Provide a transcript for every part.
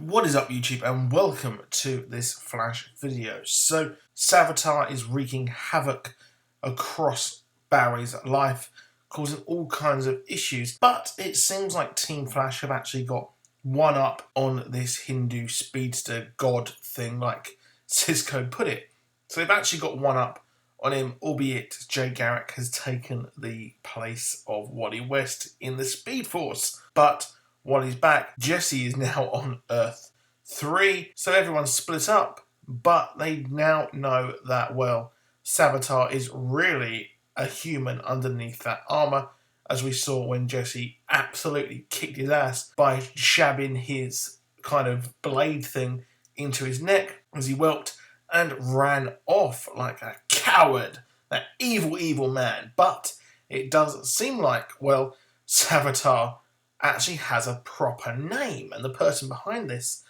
What is up, YouTube, and welcome to this Flash video. So, Savitar is wreaking havoc across Barry's life, causing all kinds of issues, but it seems like Team Flash have actually got one up on this Hindu speedster god thing, like Cisco put it. So they've actually got one up on him, albeit Jay Garrick has taken the place of Wally West in the Speed Force. But while he's back, Jesse is now on Earth 3, so everyone's split up. But they now know that, well, Savitar is really a human underneath that armour, as we saw when Jesse absolutely kicked his ass by jabbing his kind of blade thing into his neck as he whelped and ran off like a coward, that evil, evil man. But it does seem like, well, Savitar actually has a proper name, and the person behind this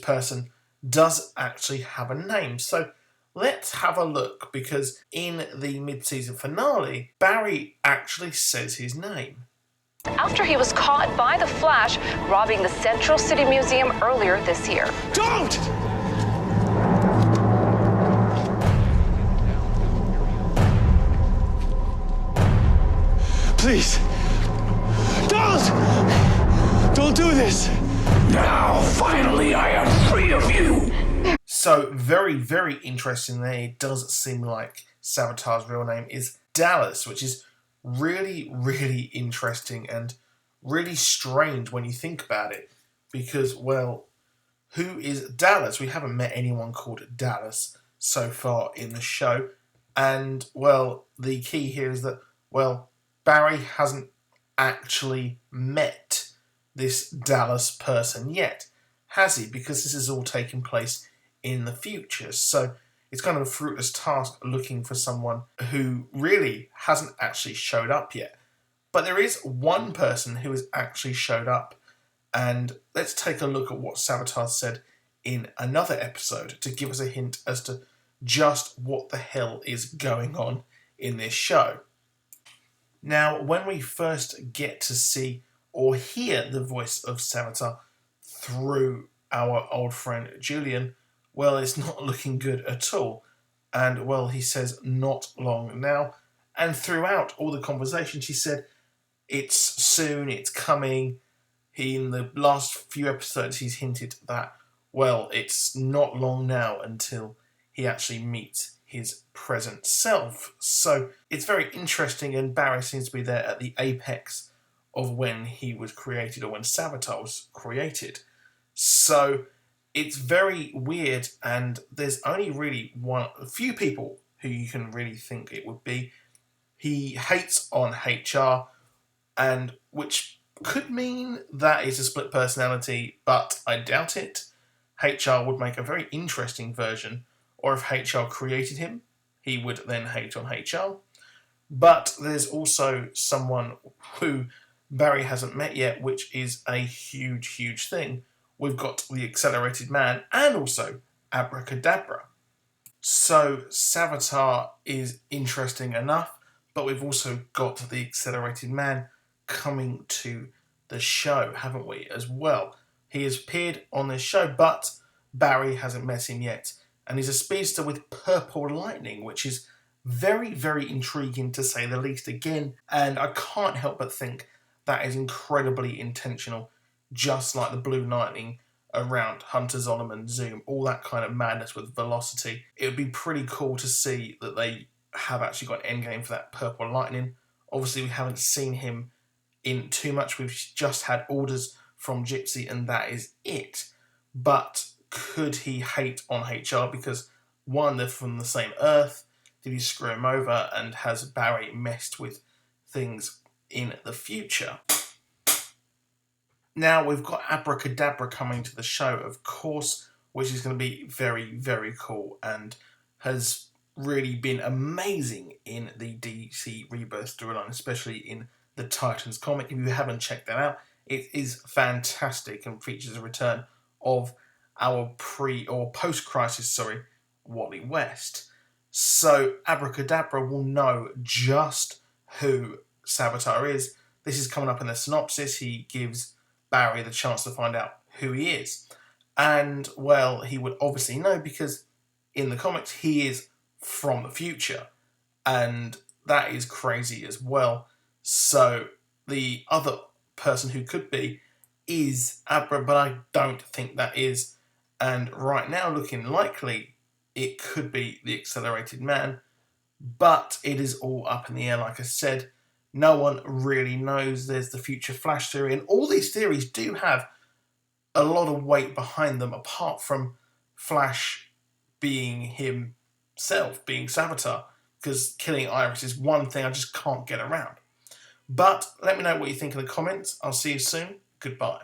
person does actually have a name. So let's have a look, because in the mid-season finale, Barry actually says his name. After he was caught by the Flash robbing the Central City Museum earlier this year. Don't! Please, don't do this. Now, finally, I am free of you. So, very, very interesting there. It does seem like Savitar's real name is Dallas, which is really, really interesting and really strange when you think about it. Because, well, who is Dallas? We haven't met anyone called Dallas so far in the show. And, well, the key here is that, well, Barry hasn't actually met this Dallas person yet, has he? Because this is all taking place in the future. So it's kind of a fruitless task looking for someone who really hasn't actually showed up yet. But there is one person who has actually showed up, and let's take a look at what Savitar said in another episode to give us a hint as to just what the hell is going on in this show. Now, when we first get to see or hear the voice of Savitar through our old friend Julian, well, it's not looking good at all. And, well, he says, not long now. And throughout all the conversations, he said, it's soon, it's coming. In the last few episodes, he's hinted that, well, it's not long now until he actually meets his present self. So it's very interesting, and Barry seems to be there at the apex of when he was created, or when Savitar was created. So it's very weird, and there's only really a few people who you can really think it would be. He hates on HR, and which could mean that is a split personality, but I doubt it. HR would make a very interesting version, or if HR created him, he would then hate on HR. But there's also someone who Barry hasn't met yet, which is a huge, huge thing. We've got the Accelerated Man and also Abracadabra. So Savitar is interesting enough, but we've also got the Accelerated Man coming to the show, haven't we, as well? He has appeared on this show, but Barry hasn't met him yet. And he's a speedster with purple lightning, which is very, very intriguing to say the least again. And I can't help but think that is incredibly intentional, just like the blue lightning around Hunter Zolomon, Zoom, all that kind of madness with velocity. It would be pretty cool to see that they have actually got an endgame for that purple lightning. Obviously, we haven't seen him in too much. We've just had orders from Gypsy, and that is it. But could he hate on HR because, one, they're from the same Earth? Did he screw him over? And has Barry messed with things in the future? Now, we've got Abracadabra coming to the show, of course, which is going to be very, very cool and has really been amazing in the DC Rebirth storyline, especially in the Titans comic. If you haven't checked that out, it is fantastic and features a return of our post-crisis, Wally West. So Abracadabra will know just who Savitar is. This is coming up in the synopsis. He gives Barry the chance to find out who he is. And, well, he would obviously know because in the comics he is from the future. And that is crazy as well. So the other person who could be is Abra, but I don't think that is. And right now, looking likely, it could be the Accelerated Man. But it is all up in the air, like I said. No one really knows. There's the future Flash theory, and all these theories do have a lot of weight behind them, apart from Flash being himself, being Savitar, because killing Iris is one thing I just can't get around. But let me know what you think in the comments. I'll see you soon. Goodbye.